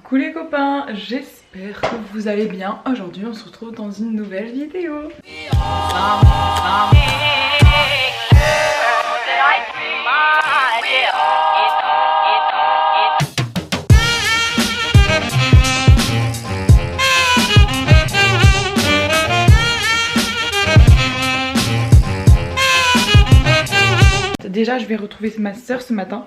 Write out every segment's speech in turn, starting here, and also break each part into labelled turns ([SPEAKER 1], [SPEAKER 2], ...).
[SPEAKER 1] Coucou les copains, j'espère que vous allez bien. Aujourd'hui on se retrouve dans une nouvelle vidéo. Déjà je vais retrouver ma soeur ce matin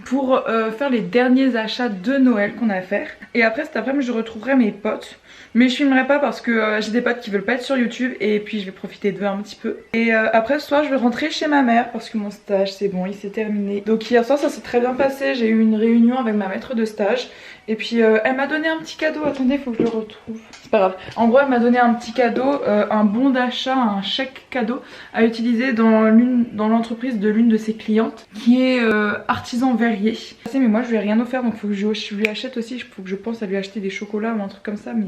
[SPEAKER 1] pour faire les derniers achats de Noël qu'on a à faire. Et après cet après-midi je retrouverai mes potes. Mais je filmerai pas parce que j'ai des potes qui veulent pas être sur YouTube. Et puis je vais profiter d'eux un petit peu. Et après ce soir je vais rentrer chez ma mère parce que mon stage c'est bon, il s'est terminé. Donc hier soir ça s'est très bien passé. J'ai eu une réunion avec ma maître de stage. Et puis elle m'a donné un petit cadeau. Attendez, faut que je le retrouve. C'est pas grave. En gros elle m'a donné un petit cadeau, un bon d'achat, un chèque cadeau à utiliser dans l'entreprise de l'une de ses clientes qui est artisan verrier. Mais moi je lui ai rien offert, donc faut que je lui achète aussi. Faut que je pense à lui acheter des chocolats ou un truc comme ça, mais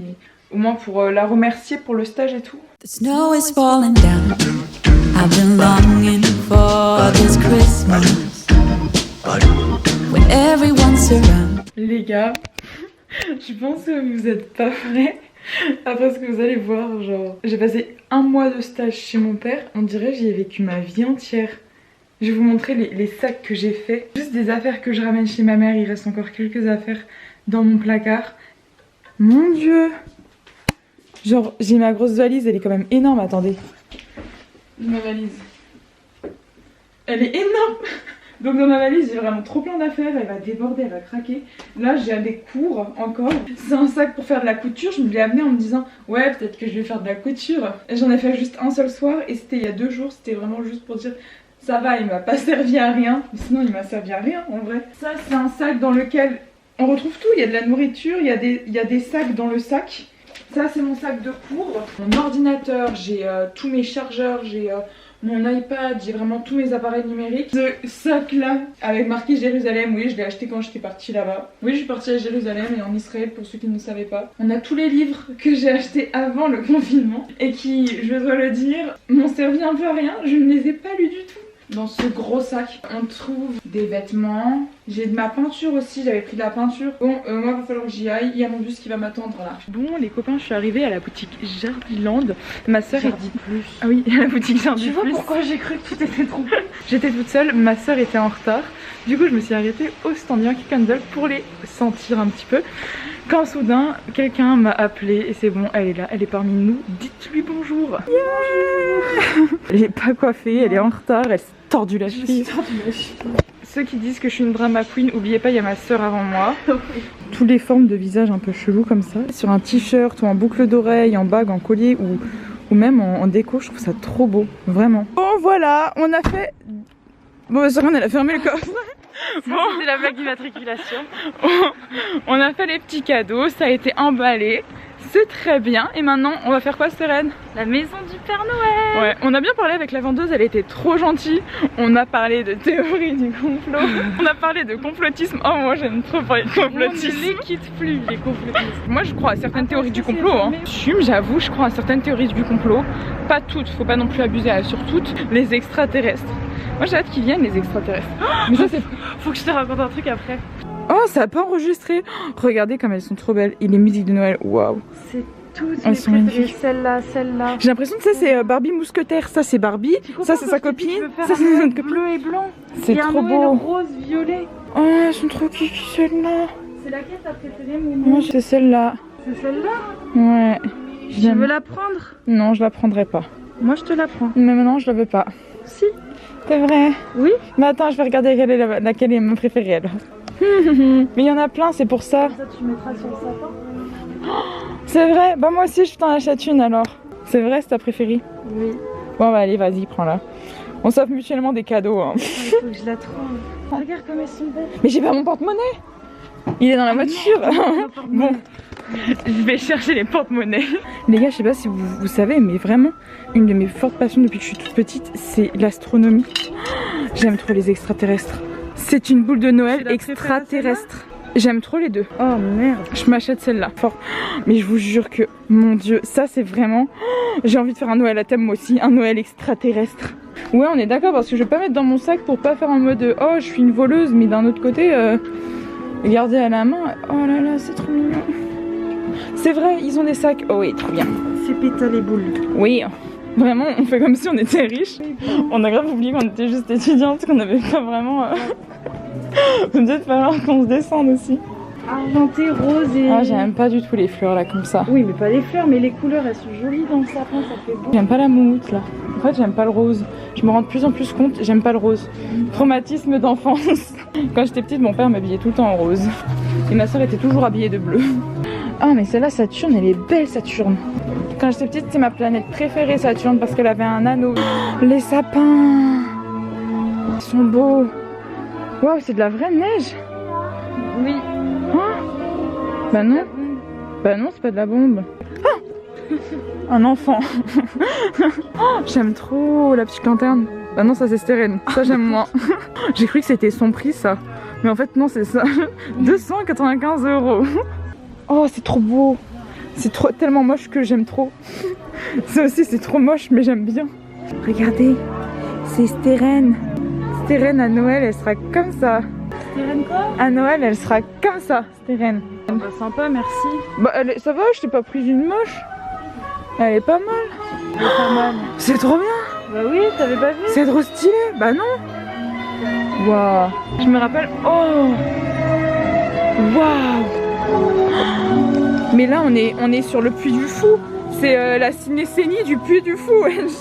[SPEAKER 1] au moins pour la remercier pour le stage et tout.
[SPEAKER 2] The snow is falling down. I've been longing for this Christmas when everyone's around.
[SPEAKER 1] Les gars, je pense que vous êtes pas prêts après ce que vous allez voir. Genre, j'ai passé un mois de stage chez mon père. On dirait que j'y ai vécu ma vie entière. Je vais vous montrer les sacs que j'ai fait. Juste des affaires que je ramène chez ma mère. Il reste encore quelques affaires dans mon placard. Mon dieu! Genre, j'ai ma grosse valise, elle est quand même énorme. Attendez. Ma valise. Elle est énorme! Donc dans ma valise, j'ai vraiment trop plein d'affaires. Elle va déborder, elle va craquer. Là, j'ai des cours encore. C'est un sac pour faire de la couture. Je me l'ai amené en me disant, ouais, peut-être que je vais faire de la couture. J'en ai fait juste un seul soir et c'était il y a 2 jours. C'était vraiment juste pour dire, ça va, il m'a pas servi à rien. Mais sinon, il m'a servi à rien en vrai. Ça, c'est un sac dans lequel on retrouve tout. Il y a de la nourriture, il y a des sacs dans le sac. Ça, c'est mon sac de cours. Mon ordinateur, j'ai tous mes chargeurs, j'ai mon iPad, j'ai vraiment tous mes appareils numériques. Ce sac là, avec marqué Jérusalem, oui, je l'ai acheté quand j'étais partie là-bas. Oui, je suis partie à Jérusalem et en Israël pour ceux qui ne savaient pas. On a tous les livres que j'ai achetés avant le confinement et qui, je dois le dire, m'ont servi un peu à rien. Je ne les ai pas lus du tout. Dans ce gros sac, on trouve des vêtements. J'ai de ma peinture aussi, j'avais pris de la peinture. Bon, moi, il va falloir que j'y aille. Il y a mon bus qui va m'attendre là. Bon, les copains, je suis arrivée à la boutique Jardiland. Ma soeur est dit plus. Ah oui, la boutique Jardiland. Tu vois pourquoi j'ai cru que tout était trompé. J'étais toute seule, ma soeur était en retard. Du coup, je me suis arrêtée au stand Yankee Candle pour les sentir un petit peu. Quand soudain, quelqu'un m'a appelé et c'est bon, elle est là, elle est parmi nous. Dites-lui bonjour. Yeah. Elle est pas coiffée, elle est en retard, elle s'est tordue la cheville. Ceux qui disent que je suis une drama queen, oubliez pas, il y a ma soeur avant moi. Toutes les formes de visage un peu chelou comme ça. Sur un t-shirt ou en boucle d'oreille, en bague, en collier ou même en déco, je trouve ça trop beau, vraiment. Bon voilà, on a fait... Bon, c'est rien, elle a fermé le coffre. Bon, c'est la blague d'immatriculation. On a fait les petits cadeaux, ça a été emballé. C'est très bien. Et maintenant, on va faire quoi, Sérène? La maison du Père Noël. Ouais, on a bien parlé avec la vendeuse, elle était trop gentille. On a parlé de théorie du complot. On a parlé de complotisme. Oh, moi j'aime trop parler de complotisme. On ne les quitte plus, les complotistes. Moi je crois à certaines théories du complot. Hein. J'avoue, je crois à certaines théories du complot. Pas toutes, faut pas non plus abuser sur toutes. Les extraterrestres. Moi j'ai hâte qu'ils viennent, les extraterrestres. Mais ça c'est... Faut que je te raconte un truc après. Oh, ça a pas enregistré. Regardez comme elles sont trop belles. Et les musiques de Noël, waouh. C'est toutes mes préférées. Celle-là, celle-là. J'ai l'impression que ça c'est Barbie mousquetaire. Ça c'est Barbie. Ça c'est sa copine. Ça c'est notre copine. Bleu et blanc. C'est trop beau. Rose, violet. Oh, elles sont trop kiki celles-là. C'est laquelle ta préférée, Momo? Moi c'est celle-là. C'est celle-là? Ouais. Tu veux la prendre? Non, je la prendrai pas. Moi je te la prends. Mais maintenant je la veux pas. Si. C'est vrai? Oui. Mais attends, je vais regarder laquelle est ma préférée alors. Mais il y en a plein, c'est pour ça. Ça tu mettras sur le sapin. C'est vrai, bah moi aussi je t'en achète une alors. C'est vrai, c'est ta préférée? Oui. Bon bah allez, vas-y, prends-la. On s'offre mutuellement des cadeaux. Hein. Il faut que je la trouve. Regarde comme elles sont belles. Mais j'ai pas mon porte-monnaie. Il est dans la voiture. Bon, je vais chercher les porte-monnaies. Les gars, je sais pas si vous savez, mais vraiment, une de mes fortes passions depuis que je suis toute petite, c'est l'astronomie. J'aime trop les extraterrestres. C'est une boule de Noël extraterrestre. J'aime trop les deux. Oh merde. Je m'achète celle-là. Fort. Mais je vous jure que, mon dieu, ça c'est vraiment... J'ai envie de faire un Noël à thème moi aussi. Un Noël extraterrestre. Ouais, on est d'accord parce que je vais pas mettre dans mon sac pour pas faire en mode oh je suis une voleuse, mais d'un autre côté Gardez à la main. Oh là là, c'est trop mignon. C'est vrai, ils ont des sacs. Oh oui, trop bien.
[SPEAKER 3] C'est pétale les boules.
[SPEAKER 1] Oui, vraiment, on fait comme si on était riches. On a grave oublié qu'on était juste étudiantes, qu'on n'avait pas vraiment... Peut-être falloir qu'on se descende aussi.
[SPEAKER 3] Argenté, rose et...
[SPEAKER 1] Ah, j'aime pas du tout les fleurs là, comme ça.
[SPEAKER 3] Oui, mais pas les fleurs, mais les couleurs, elles sont jolies dans le sapin, ça fait beau.
[SPEAKER 1] J'aime pas la moumoute là. En fait, j'aime pas le rose. Je me rends de plus en plus compte, j'aime pas le rose. Traumatisme d'enfance. Quand j'étais petite, mon père m'habillait tout le temps en rose. Et ma soeur était toujours habillée de bleu. Ah, mais celle-là, Saturne, elle est belle, Saturne. Quand j'étais petite, c'est ma planète préférée, Saturne, parce qu'elle avait un anneau. Les sapins, ils sont beaux. Waouh, c'est de la vraie neige.
[SPEAKER 3] Oui.
[SPEAKER 1] Hein? Bah non. Bah non, c'est pas de la bombe. Ah, un enfant. Oh, j'aime trop la petite lanterne. Bah non, ça c'est Stérène. Ça j'aime moins. J'ai cru que c'était son prix ça. Mais en fait non, c'est ça. 295 €. Oh, c'est trop beau. C'est trop tellement moche que j'aime trop. Ça aussi c'est trop moche mais j'aime bien. Regardez, c'est Stérène. Stérène à Noël, elle sera comme ça.
[SPEAKER 3] Stérène quoi?
[SPEAKER 1] À Noël, elle sera comme ça, Stérène.
[SPEAKER 3] Bah sympa, merci.
[SPEAKER 1] Bah ça va, je t'ai pas pris une moche. Elle est pas mal.
[SPEAKER 3] Elle est pas mal.
[SPEAKER 1] C'est trop bien.
[SPEAKER 3] Bah oui, t'avais pas vu?
[SPEAKER 1] C'est trop stylé. Bah non. Waouh. Je me rappelle. Oh. Waouh. Mais là, on est sur le Puy du Fou. C'est la cinécénie du Puy du Fou.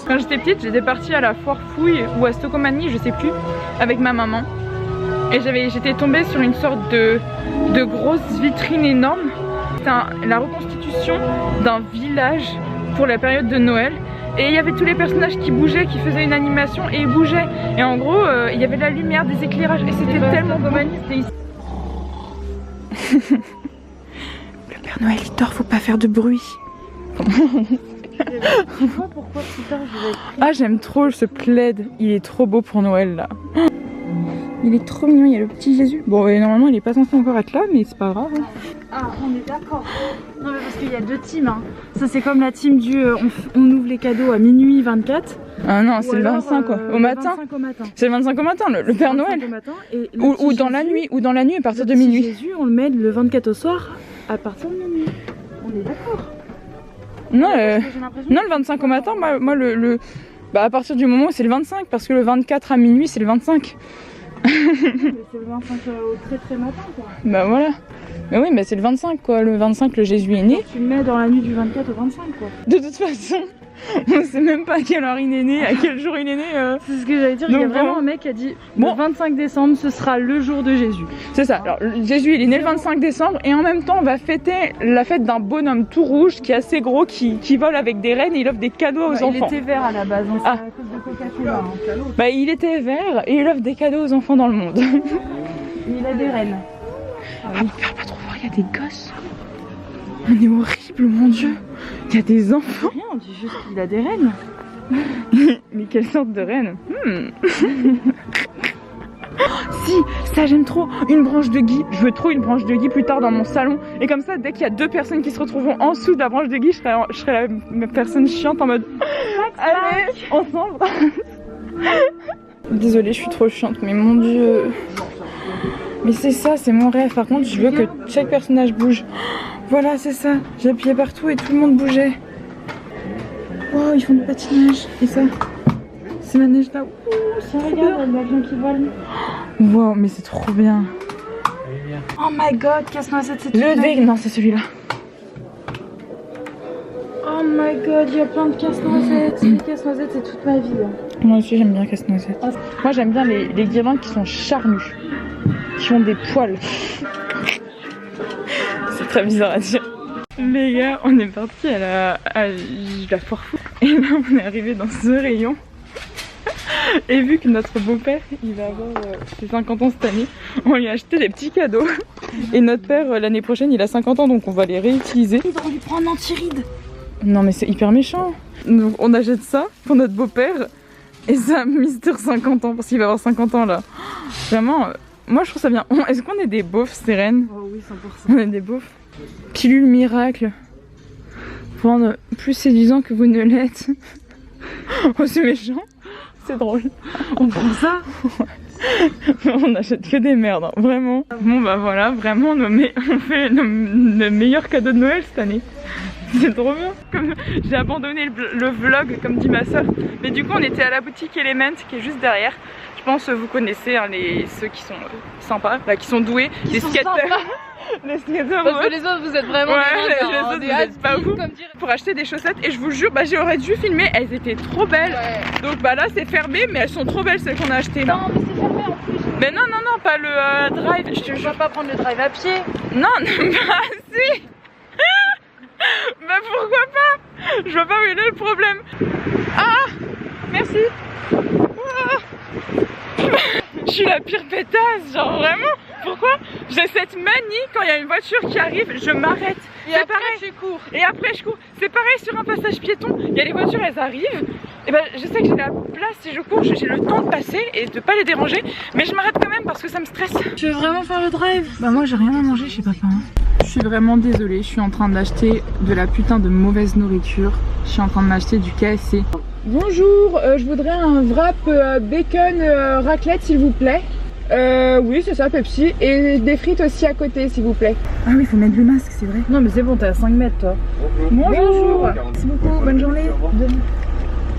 [SPEAKER 1] Quand j'étais petite, j'étais partie à la Foire Fouille ou à Stocomanie, je sais plus, avec ma maman. Et j'étais tombée sur une sorte de grosse vitrine énorme. C'était la reconstitution d'un village pour la période de Noël. Et il y avait tous les personnages qui bougeaient, qui faisaient une animation et ils bougeaient. Et en gros, il y avait de la lumière, des éclairages et c'était tellement beau. Le Père Noël il dort, faut pas faire de bruit.
[SPEAKER 3] Pourquoi plus tard je vais être...
[SPEAKER 1] Ah, j'aime trop ce plaid, il est trop beau pour Noël là. Il est trop mignon, il y a le petit Jésus. Bon, et normalement il est pas censé encore être là, mais c'est pas grave.
[SPEAKER 3] Ah, on est d'accord. Non, mais parce qu'il y a deux teams. Hein. Ça, c'est comme la team du on ouvre les cadeaux à minuit 24.
[SPEAKER 1] Ah non, c'est le 25 quoi. Au matin. C'est le 25 au matin, le Père Noël.
[SPEAKER 3] Au matin, et
[SPEAKER 1] ou dans la nuit, ou dans la nuit à partir de minuit.
[SPEAKER 3] Jésus, on le met le 24 au soir à partir de minuit. On est d'accord.
[SPEAKER 1] Non, non, le 25 au matin, moi bah, à partir du moment où c'est le 25, parce que le 24 à minuit c'est le 25.
[SPEAKER 3] Mais c'est le 25 au très très matin quoi.
[SPEAKER 1] Bah voilà. Mais oui, mais c'est le 25 quoi. Le 25, le Jésus est né.
[SPEAKER 3] Tu le mets dans la nuit du 24 au 25 quoi.
[SPEAKER 1] De toute façon, on sait même pas à quelle heure il est né, à quel jour il est né.
[SPEAKER 3] C'est ce que j'allais dire.
[SPEAKER 1] Donc,
[SPEAKER 3] il y a vraiment un mec qui a dit
[SPEAKER 1] bon.
[SPEAKER 3] Le 25 décembre ce sera le jour de Jésus.
[SPEAKER 1] C'est ça. Alors Jésus il est né le 25 décembre et en même temps on va fêter la fête d'un bonhomme tout rouge qui est assez gros, qui vole avec des rennes et il offre des cadeaux aux enfants.
[SPEAKER 3] Il était vert à la base, hein, c'est à cause de Coca-Cola. Hein.
[SPEAKER 1] Bah il était vert et il offre des cadeaux aux enfants dans le monde.
[SPEAKER 3] Il a des rennes.
[SPEAKER 1] Ah, vous parlez pas trop fort, il y a des gosses. On est horrible, mon Dieu. Il y a des enfants.
[SPEAKER 3] Rien, on dit juste qu'il a des rennes.
[SPEAKER 1] Mais quelle sorte de reine? Si, ça j'aime trop. Une branche de gui. Je veux trop une branche de gui plus tard dans mon salon. Et comme ça, dès qu'il y a deux personnes qui se retrouveront en dessous de la branche de gui, je serai la personne chiante en mode allez, ensemble. Désolée, je suis trop chiante, mais mon Dieu. Mais c'est ça, c'est mon rêve. Par contre, je veux que chaque personnage bouge. Voilà, c'est ça. J'ai appuyé partout et tout le monde bougeait. Wow, ils font du patinage. Et ça, c'est la neige là. Ouh, c'est trop bien.
[SPEAKER 3] L'avion qui vole.
[SPEAKER 1] Wow, mais c'est trop bien.
[SPEAKER 3] Oh my god, casse-noisette, c'est
[SPEAKER 1] Le dé, non, c'est celui-là.
[SPEAKER 3] Oh my god, il y a plein de casse-noisettes. Les casse-noisettes, c'est toute ma vie. Hein.
[SPEAKER 1] Moi aussi, j'aime bien casse-noisette. Moi, j'aime bien les guirlandes qui sont charnues, qui ont des poils. C'est très bizarre à dire. Les gars, on est parti à la foire fou. Et là, on est arrivé dans ce rayon. Et vu que notre beau-père, il va avoir ses 50 ans cette année, on lui a acheté des petits cadeaux. Et notre père, l'année prochaine, il a 50 ans, donc on va les réutiliser.
[SPEAKER 3] Ils auraient dû prendre un anti-ride.
[SPEAKER 1] Non mais c'est hyper méchant. Donc on achète ça pour notre beau-père. Et ça, Mister 50 ans, parce qu'il va avoir 50 ans là. Vraiment, moi je trouve ça bien. Est-ce qu'on est des beaufs, Sérène?
[SPEAKER 3] Oh oui, 100%.
[SPEAKER 1] On est des beaufs. Pilule miracle. Pour rendre plus séduisant que vous ne l'êtes. Oh c'est méchant. C'est drôle.
[SPEAKER 3] On prend ça?
[SPEAKER 1] On n'achète que des merdes, hein, vraiment. Bon bah voilà, vraiment on fait le meilleur cadeau de Noël cette année. C'est trop bien. Comme j'ai abandonné le vlog comme dit ma soeur. Mais du coup on était à la boutique Element qui est juste derrière. Je pense vous connaissez hein, ceux qui sont sympas, là, qui sont doués, les skateurs. Les skateurs.
[SPEAKER 3] Parce que les autres vous êtes vraiment
[SPEAKER 1] les autres vous êtes pas vous. Pour acheter des chaussettes et je vous jure, bah j'aurais dû filmer, elles étaient trop belles. Ouais. Donc bah là c'est fermé mais elles sont trop belles celles qu'on a achetées.
[SPEAKER 3] Non mais c'est fermé en plus.
[SPEAKER 1] Mais non pas le drive. Je vais
[SPEAKER 3] pas prendre le drive à pied.
[SPEAKER 1] Non bah si. Bah pourquoi pas. Je vois pas où il est le problème. Ah merci. Je suis la pire pétasse, genre vraiment. Pourquoi? J'ai cette manie quand il y a une voiture qui arrive, je m'arrête.
[SPEAKER 3] Et après pareil. Tu cours.
[SPEAKER 1] Et après je cours. C'est pareil sur un passage piéton. Il y a les voitures, elles arrivent. Et ben je sais que j'ai la place si je cours, j'ai le temps de passer et de pas les déranger. Mais je m'arrête quand même parce que ça me stresse.
[SPEAKER 3] Tu veux vraiment faire le drive?
[SPEAKER 1] Bah moi j'ai rien à manger chez papa. Je suis vraiment désolée, je suis en train d'acheter de la putain de mauvaise nourriture. Je suis en train de m'acheter du KFC. Bonjour, je voudrais un wrap bacon raclette s'il vous plaît. Oui c'est ça, Pepsi. Et des frites aussi à côté s'il vous plaît. Ah oui, il faut mettre le masque, c'est vrai.
[SPEAKER 3] Non mais c'est bon, t'es à 5 mètres toi.
[SPEAKER 1] Bonjour. Merci beaucoup, bonne journée.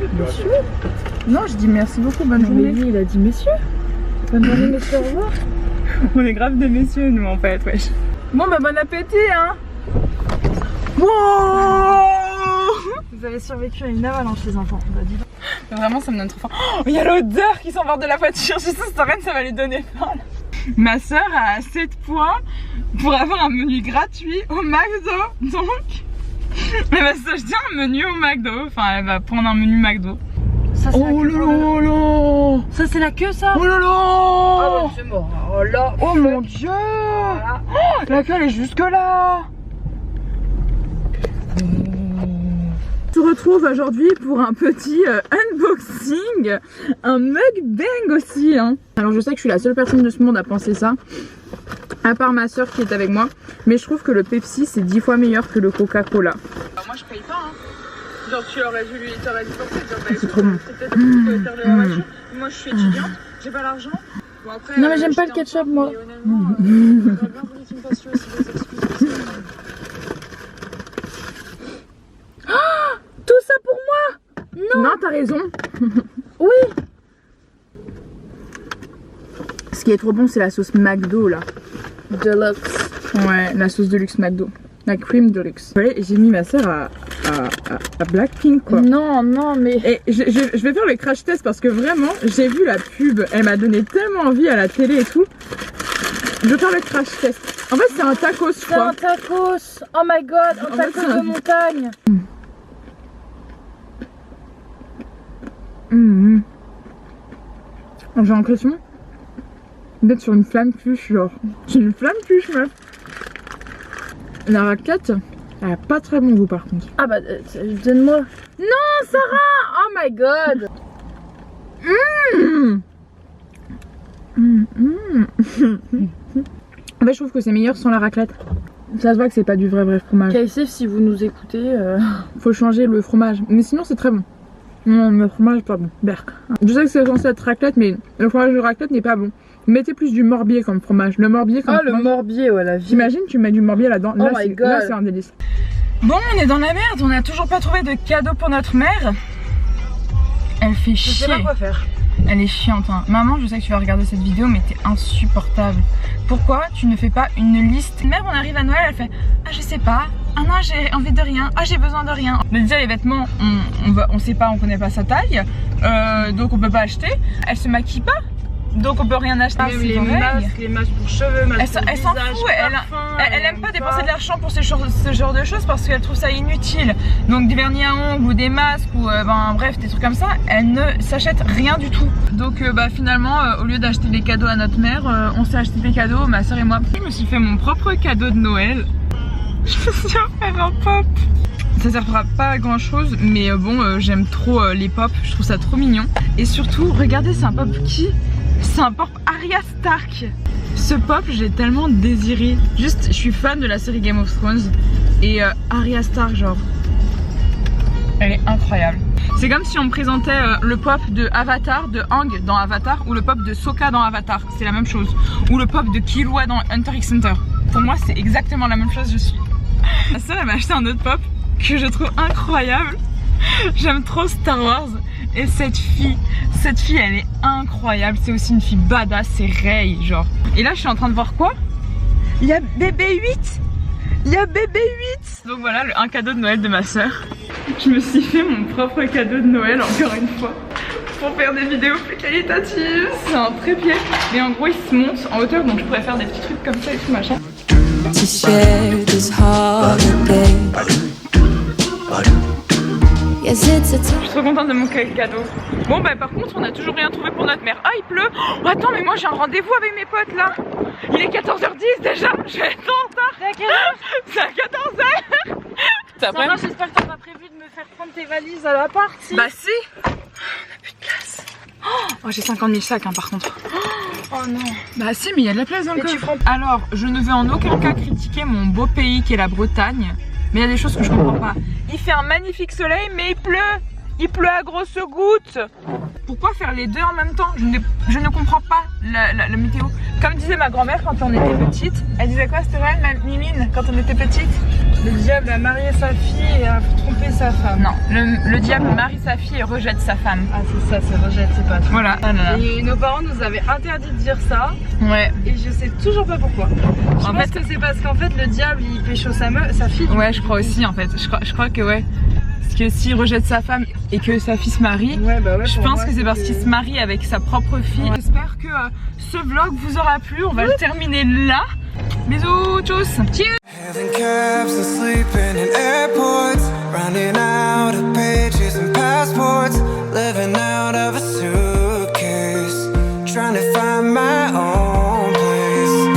[SPEAKER 1] Monsieur? Non, je dis merci beaucoup, bonne journée.
[SPEAKER 3] Lui, il a dit messieurs. Bonne journée messieurs, au revoir.
[SPEAKER 1] On est grave des messieurs nous en fait, wesh. Bon bah bon appétit hein. Wow.
[SPEAKER 3] Vous avez survécu à une avalanche les enfants, on va dire.
[SPEAKER 1] Vraiment ça me donne trop faim. Oh, il y a l'odeur qui s'envole de la voiture, je sais que ça va lui donner faim là. Ma soeur a assez de points pour avoir un menu gratuit au McDo, donc elle va s'acheter un menu au McDo, enfin elle va prendre un menu McDo.
[SPEAKER 3] Ça, oh là là. Ça c'est la queue ça.
[SPEAKER 1] Oh là là.
[SPEAKER 3] Ah bah c'est mort. Oh là.
[SPEAKER 1] Oh mon dieu. Voilà. Oh, la queue elle est jusque là. On se retrouve aujourd'hui pour un petit unboxing, un mukbang aussi hein. Alors je sais que je suis la seule personne de ce monde à penser ça, à part ma soeur qui est avec moi, mais je trouve que le Pepsi c'est 10 fois meilleur que le Coca-Cola. Moi je paye pas hein. Genre tu aurais dû lui porter, c'est trop bon. C'est peut-être un truc faire de la voiture. Moi je suis étudiante, j'ai pas l'argent. Bon, après,
[SPEAKER 3] non mais j'aime pas le ketchup moi.
[SPEAKER 1] Tout ça pour moi? Non, t'as raison. Oui. Ce qui est trop bon c'est la sauce McDo là.
[SPEAKER 3] Deluxe.
[SPEAKER 1] Ouais, la sauce de luxe McDo. La cream de luxe. J'ai mis ma soeur à Blackpink quoi.
[SPEAKER 3] Non, non mais...
[SPEAKER 1] Et je vais faire le crash test parce que vraiment j'ai vu la pub, elle m'a donné tellement envie à la télé et tout. Je vais faire le crash test. En fait c'est un tacos je crois.
[SPEAKER 3] C'est un tacos. Oh my god, un tacos de montagne.
[SPEAKER 1] J'ai l'impression d'être sur une flamme cuche genre. J'ai une flamme cuche meuf. La raclette, elle a pas très bon goût par contre.
[SPEAKER 3] Ah bah donne-moi. Non Sarah. Oh my god.
[SPEAKER 1] En fait je trouve que c'est meilleur sans la raclette. Ça se voit que c'est pas du vrai fromage.
[SPEAKER 3] KFC si vous nous écoutez
[SPEAKER 1] faut changer le fromage. Mais sinon c'est très bon. Non le fromage pas bon. Berk. Je sais que c'est censé être raclette mais le fromage de raclette n'est pas bon. Mettez plus du morbier comme fromage. Le morbier comme fromage.
[SPEAKER 3] Le morbier, ouais, la vie.
[SPEAKER 1] T'imagines, tu mets du morbier là-dedans.
[SPEAKER 3] Oh my god.
[SPEAKER 1] Là, c'est un délice. Bon, on est dans la merde. On a toujours pas trouvé de cadeau pour notre mère. Elle fait chier.
[SPEAKER 3] Je sais pas quoi faire.
[SPEAKER 1] Elle est chiante. Hein. Maman, je sais que tu vas regarder cette vidéo, mais t'es insupportable. Pourquoi tu ne fais pas une liste? Mère, on arrive à Noël, elle fait ah, je sais pas. Ah non, j'ai envie de rien. Ah, j'ai besoin de rien. Mais déjà, les vêtements, on sait pas, on connaît pas sa taille. Donc, on peut pas acheter. Elle se maquille pas. Donc on peut rien acheter.
[SPEAKER 3] Même les masques pour cheveux, masques pour
[SPEAKER 1] elle s'en fout, elle aime pas dépenser de l'argent pour ce genre de choses parce qu'elle trouve ça inutile. Donc des vernis à ongles ou des masques ou bref des trucs comme ça, elle ne s'achète rien du tout. Donc finalement au lieu d'acheter des cadeaux à notre mère, on s'est acheté des cadeaux, ma soeur et moi. Je me suis fait mon propre cadeau de Noël. Je me suis offert un pop. Ça servira pas à grand chose mais bon j'aime trop les pop, je trouve ça trop mignon. Et surtout regardez, c'est un pop qui... C'est un pop Arya Stark. Ce pop, je l'ai tellement désiré. Juste, je suis fan de la série Game of Thrones. Et Arya Stark, genre... Elle est incroyable. C'est comme si on me présentait le pop de Avatar, de Aang dans Avatar, ou le pop de Sokka dans Avatar. C'est la même chose. Ou le pop de Killua dans Hunter x Hunter. Pour moi, c'est exactement la même chose. Je suis. Ma soeur, elle m'a acheté un autre pop que je trouve incroyable. J'aime trop Star Wars. Et cette fille, elle est incroyable. C'est aussi une fille badass, c'est Rey, genre. Et là, je suis en train de voir quoi? Il y a bébé 8. Il y a bébé 8. Donc voilà, un cadeau de Noël de ma soeur. Je me suis fait mon propre cadeau de Noël, encore une fois, pour faire des vidéos plus qualitatives. C'est un trépied. Mais en gros, il se monte en hauteur, donc je pourrais faire des petits trucs comme ça et tout machin.
[SPEAKER 2] To share this holiday. Yes, it's a
[SPEAKER 1] Je suis trop contente de mon cadeau. Bon bah par contre on a toujours rien trouvé pour notre mère. Ah il pleut. Oh, attends mais moi j'ai un rendez-vous avec mes potes là. Il est 14h10 déjà. Je vais être en retard.
[SPEAKER 3] C'est à quelle heure?
[SPEAKER 1] C'est à 14h.
[SPEAKER 3] Ça va, j'espère que t'as pas prévu de me faire prendre tes valises à l'appart si.
[SPEAKER 1] Bah si. On a plus de place. Oh j'ai 50 000 sacs hein, par contre.
[SPEAKER 3] Oh non.
[SPEAKER 1] Bah si mais il y a de la place dans le
[SPEAKER 3] Et tu
[SPEAKER 1] coffre. Alors je ne veux en aucun cas critiquer mon beau pays qui est la Bretagne. Mais il y a des choses que je comprends pas. Il fait un magnifique soleil mais il pleut. Il pleut à grosses gouttes. Pourquoi faire les deux en même temps? Je ne comprends pas la météo. Comme disait ma grand-mère quand on était petite. Elle disait quoi c'était vrai, ma Mimine, quand on était petite?
[SPEAKER 3] Le diable a marié sa fille et a trompé sa femme.
[SPEAKER 1] Non, le diable marie sa fille et rejette sa femme.
[SPEAKER 3] Ah c'est ça, c'est rejette, c'est pas tout.
[SPEAKER 1] Voilà.
[SPEAKER 3] Et nos parents nous avaient interdit de dire ça.
[SPEAKER 1] Ouais.
[SPEAKER 3] Et je sais toujours pas pourquoi. Je pense que c'est parce qu'en fait le diable il pécho sa fille.
[SPEAKER 1] Ouais je crois aussi en fait. Je crois que ouais. Parce que s'il rejette sa femme et que sa fille se marie,
[SPEAKER 3] ouais, bah ouais,
[SPEAKER 1] je pense que c'est parce qu'il se marie avec sa propre fille. Ouais. J'espère que ce vlog vous aura plu. On va le terminer là. Bisous, tchuss.